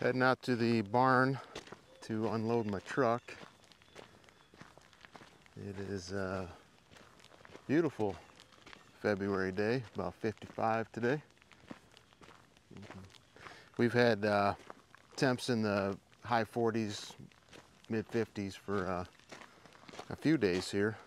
Heading out to the barn to unload my truck. It is a beautiful February day, about 55 today. We've had temps in the high 40s, mid 50s for a few days here.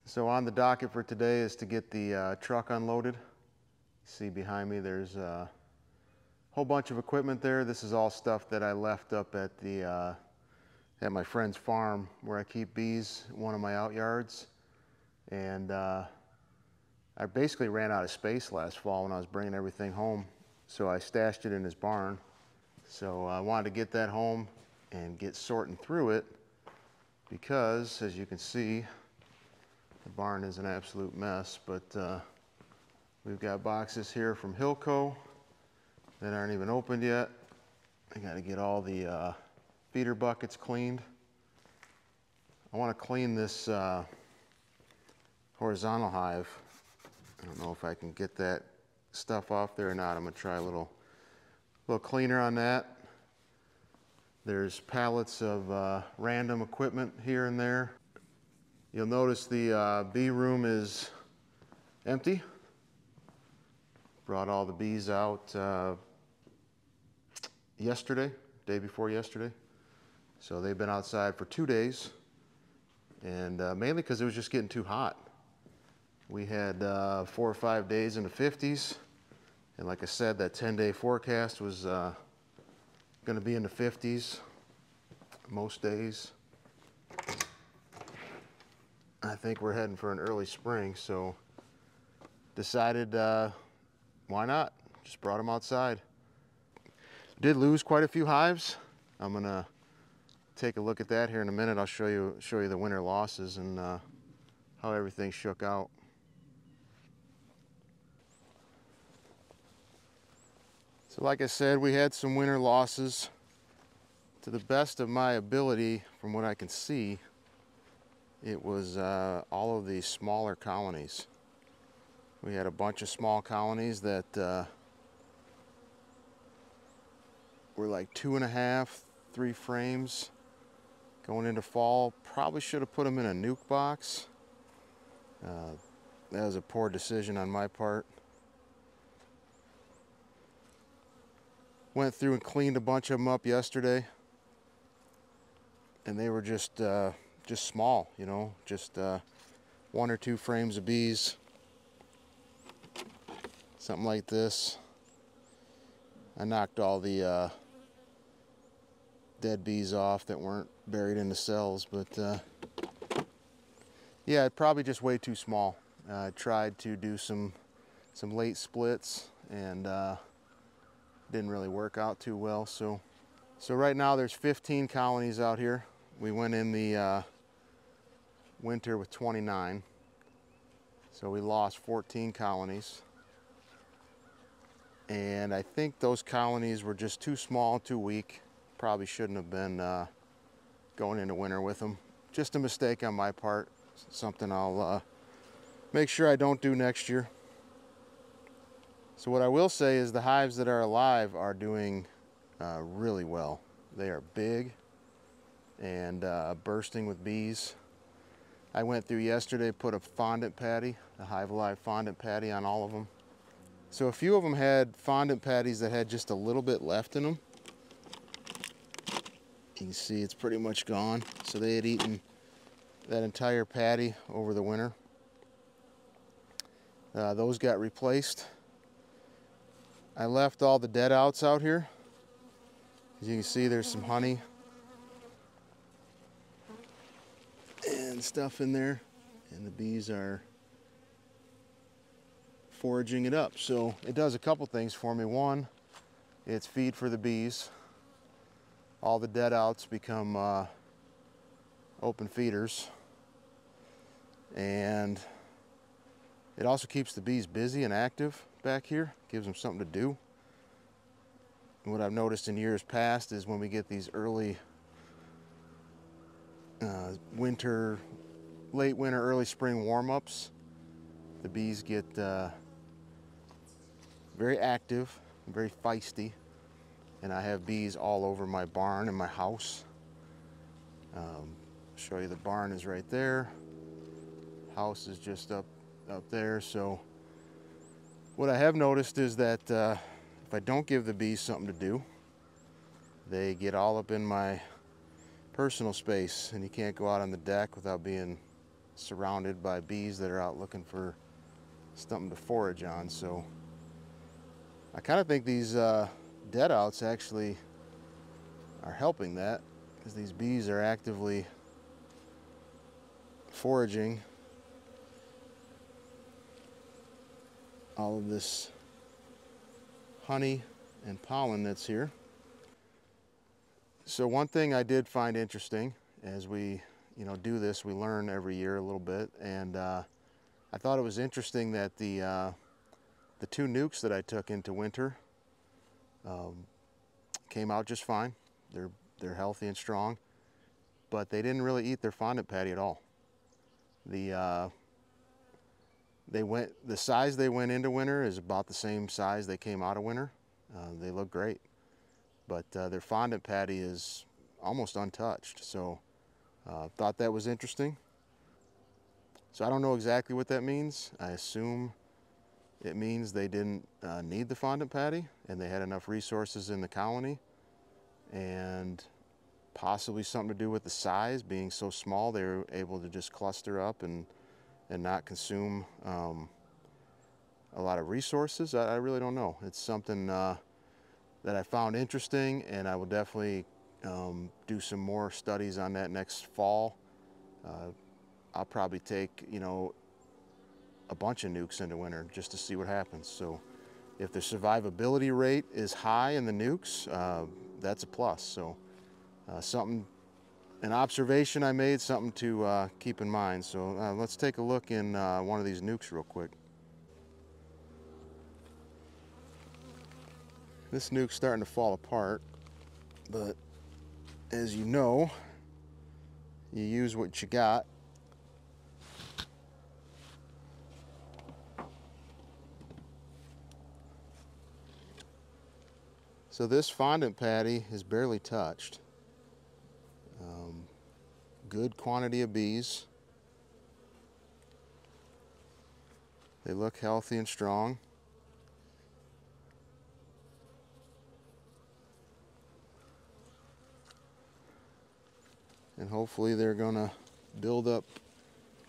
So on the docket for today is to get the truck unloaded. See behind me there's a whole bunch of equipment there. This is all stuff that I left up at the at my friend's farm where I keep bees, one of my out yards. And I basically ran out of space last fall when I was bringing everything home, so I stashed it in his barn. So I wanted to get that home and get sorting through it because, as you can see, the barn is an absolute mess. But we've got boxes here from Hilco that aren't even opened yet. I got to get all the feeder buckets cleaned. I want to clean this horizontal hive. I don't know if I can get that stuff off there or not. I'm going to try a little cleaner on that. There's pallets of random equipment here and there. You'll notice the bee room is empty. Brought all the bees out yesterday, day before yesterday. So they've been outside for 2 days, and mainly because it was just getting too hot. We had 4 or 5 days in the 50s, and like I said, that 10-day forecast was going to be in the 50s most days. I think we're heading for an early spring, so decided why not? Just brought them outside. Did lose quite a few hives. I'm gonna take a look at that here in a minute. I'll show you the winter losses and how everything shook out. So like I said, we had some winter losses. To the best of my ability, from what I can see, it was all of these smaller colonies. We had a bunch of small colonies that were like 2.5, 3 frames going into fall. Probably should have put them in a nuke box. That was a poor decision on my part. Went through and cleaned a bunch of them up yesterday, and they were just small, you know, just 1 or 2 frames of bees, something like this. I knocked all the dead bees off that weren't buried in the cells, but yeah, probably just way too small. I tried to do some late splits, and didn't really work out too well. So right now there's 15 colonies out here. We went in the winter with 29, so we lost 14 colonies. And I think those colonies were just too small, too weak. Probably shouldn't have been going into winter with them. Just a mistake on my part. Something I'll make sure I don't do next year. So what I will say is the hives that are alive are doing really well. They are big and bursting with bees. I went through yesterday, put a fondant patty, a Hive Alive fondant patty on all of them. So a few of them had fondant patties that had just a little bit left in them. You can see it's pretty much gone. So they had eaten that entire patty over the winter. Those got replaced. I left all the dead outs out here. As you can see, there's some honey and stuff in there, and the bees are foraging it up. So it does a couple things for me. One, it's feed for the bees. All the dead outs become open feeders, and it also keeps the bees busy and active back here, gives them something to do. And what I've noticed in years past is when we get these early winter, late winter, early spring warm-ups, the bees get very active, very feisty, and I have bees all over my barn and my house. Show you the barn is right there. House is just up there. So what I have noticed is that if I don't give the bees something to do, they get all up in my personal space, and you can't go out on the deck without being surrounded by bees that are out looking for something to forage on. So I kind of think these dead outs actually are helping that, because these bees are actively foraging all of this honey and pollen that's here. So one thing I did find interesting, as we do this, we learn every year a little bit, and I thought it was interesting that the 2 nukes that I took into winter came out just fine. They're healthy and strong, but they didn't really eat their fondant patty at all. The size they went into winter is about the same size they came out of winter. They look great, but their fondant patty is almost untouched. So thought that was interesting. So I don't know exactly what that means. I assume it means they didn't need the fondant patty, and they had enough resources in the colony, and possibly something to do with the size being so small, they were able to just cluster up and not consume a lot of resources. I really don't know. It's something that I found interesting, and I will definitely do some more studies on that next fall. I'll probably take a bunch of nukes into winter just to see what happens. So if the survivability rate is high in the nukes, that's a plus. So an observation I made, something to keep in mind. So let's take a look in one of these nukes real quick. This nuke's starting to fall apart, but as you know, you use what you got. So this fondant patty is barely touched. Good quantity of bees. They look healthy and strong. And hopefully they're gonna build up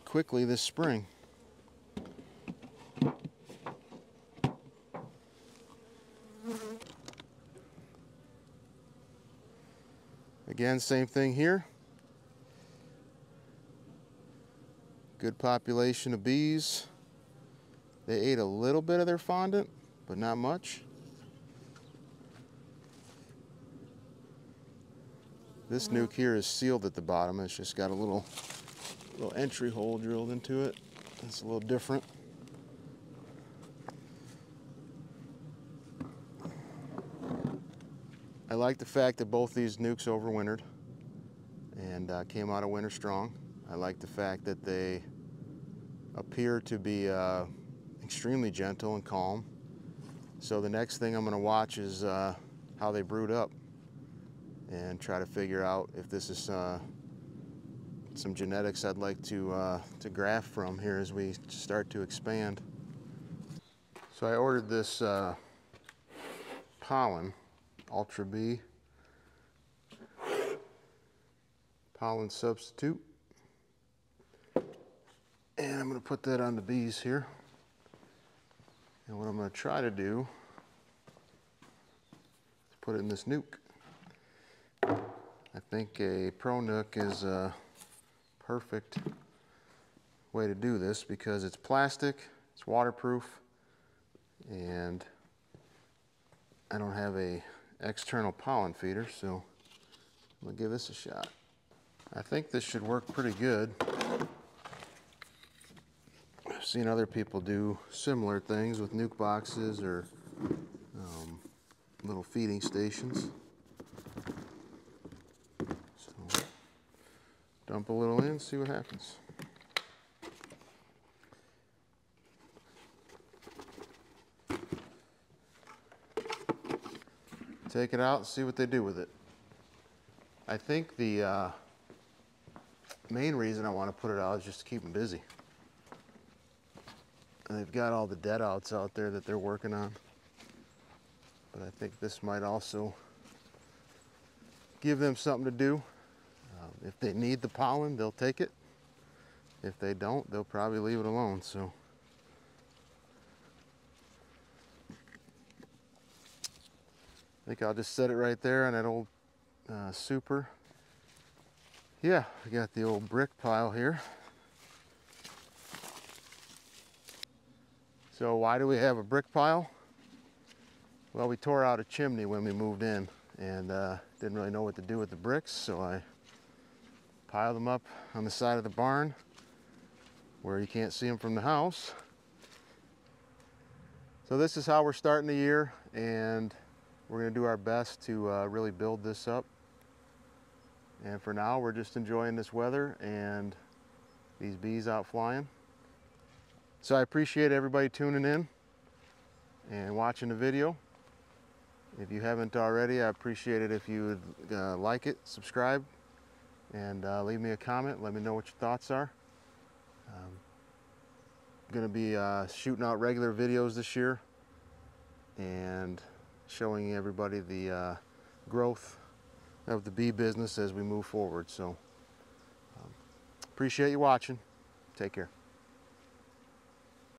quickly this spring. Again, same thing here. Good population of bees. They ate a little bit of their fondant, but not much. This nuke here is sealed at the bottom. It's just got a little entry hole drilled into it. It's a little different. I like the fact that both these nukes overwintered and came out of winter strong. I like the fact that they appear to be extremely gentle and calm. So the next thing I'm going to watch is how they brood up, and try to figure out if this is some genetics I'd like to graft from here as we start to expand. So I ordered this Pollen Ultra B pollen substitute, and I'm going to put that on the bees here. And what I'm going to try to do is put it in this nuke. I think a Pro Nook is a perfect way to do this because it's plastic, it's waterproof, and I don't have a external pollen feeder, so I'm gonna give this a shot. I think this should work pretty good. I've seen other people do similar things with nuke boxes or little feeding stations. So dump a little in, see what happens. take it out and see what they do with it. I think the main reason I want to put it out is just to keep them busy. And they've got all the dead outs out there that they're working on. But I think this might also give them something to do. If they need the pollen, they'll take it. If they don't, they'll probably leave it alone. So I think I'll just set it right there on that old super. Yeah, we got the old brick pile here. So why do we have a brick pile? Well, we tore out a chimney when we moved in and didn't really know what to do with the bricks, so I piled them up on the side of the barn where you can't see them from the house. So this is how we're starting the year, and we're going to do our best to really build this up. And for now, we're just enjoying this weather and these bees out flying. So I appreciate everybody tuning in and watching the video. If you haven't already, I appreciate it if you would like it, subscribe, and leave me a comment. Let me know what your thoughts are. I'm going to be shooting out regular videos this year and showing everybody the growth of the bee business as we move forward. So appreciate you watching. Take care.